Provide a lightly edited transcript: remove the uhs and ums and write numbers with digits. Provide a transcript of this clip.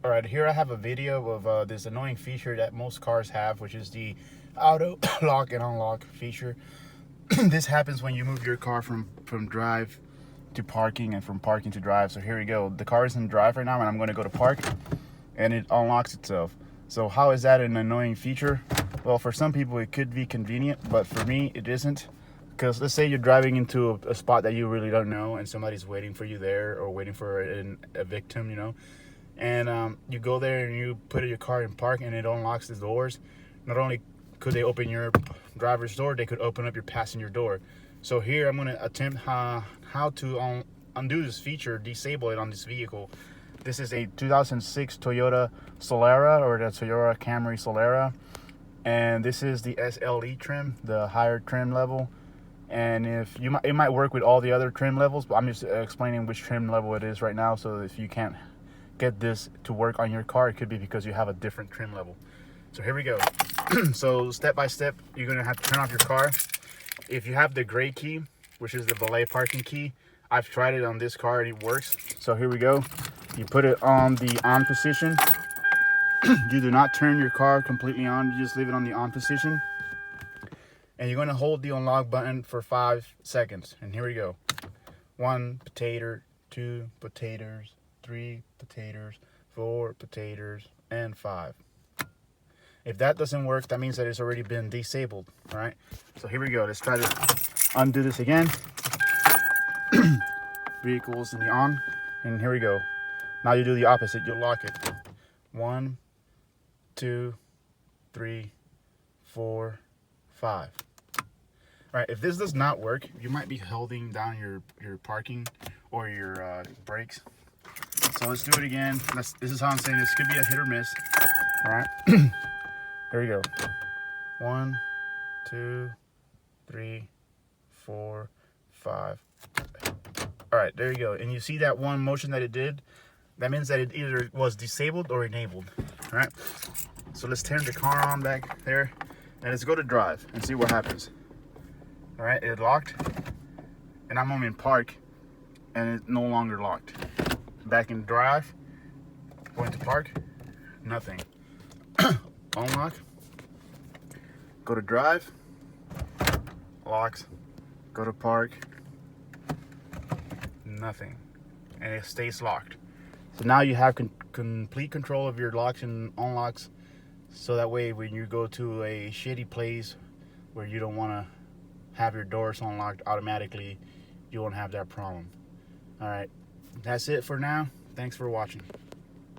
All right, here I have a video of this annoying feature that most cars have, which is the auto lock and unlock feature. This happens when you move your car from drive to parking and from parking to drive. So here we go. The car is in drive right now, and I'm going to go to park, and it unlocks itself. So how is that an annoying feature? Well, for some people it could be convenient, but for me it isn't. Because let's say you're driving into a spot that you really don't know, and somebody's waiting for you there, or waiting for a victim, you know. And you go there and you put your car in park, and it unlocks the doors. Not only could they open your driver's door, they could open up your passenger door. So here I'm going to attempt how to undo this feature, disable it on this vehicle. This is a 2006 Toyota Solara, or the Toyota Camry Solara, and this is the SLE trim, the higher trim level. And if you it might work with all the other trim levels, but I'm just explaining which trim level it is right now. So if you can't get this to work on your car, it could be because you have a different trim level. So here we go. So step by step, you're gonna have to turn off your car. If you have the gray key, which is the valet parking key, I've tried it on this car and it works. So here we go. You put it on the on position. You do not turn your car completely on, you just leave it on the on position. And you're going to hold the unlock button for 5 seconds. And here we go. 1 potato, 2 potatoes, 3 potatoes, 4 potatoes, and 5. If that doesn't work, that means that it's already been disabled. All right. So here we go. Let's try to undo this again. Vehicles in the on. And here we go. Now you do the opposite. You lock it. 1, 2, 3, 4, 5. All right, if this does not work, you might be holding down your parking or your brakes. So let's do it again. This is how I'm saying this could be a hit or miss. All right, here we go. 1, 2, 3, 4, 5. All right, there you go. And you see that one motion that it did? That means that it either was disabled or enabled. All right, so let's turn the car on back there, and let's go to drive and see what happens. All right, it locked, and I'm in park, and it's no longer locked. Back in drive, going to park, nothing. Unlock, go to drive, locks, go to park, nothing, and it stays locked. So now you have complete control of your locks and unlocks, so that way when you go to a shitty place where you don't want to have your doors unlocked automatically, you won't have that problem. All right, that's it for now. Thanks for watching.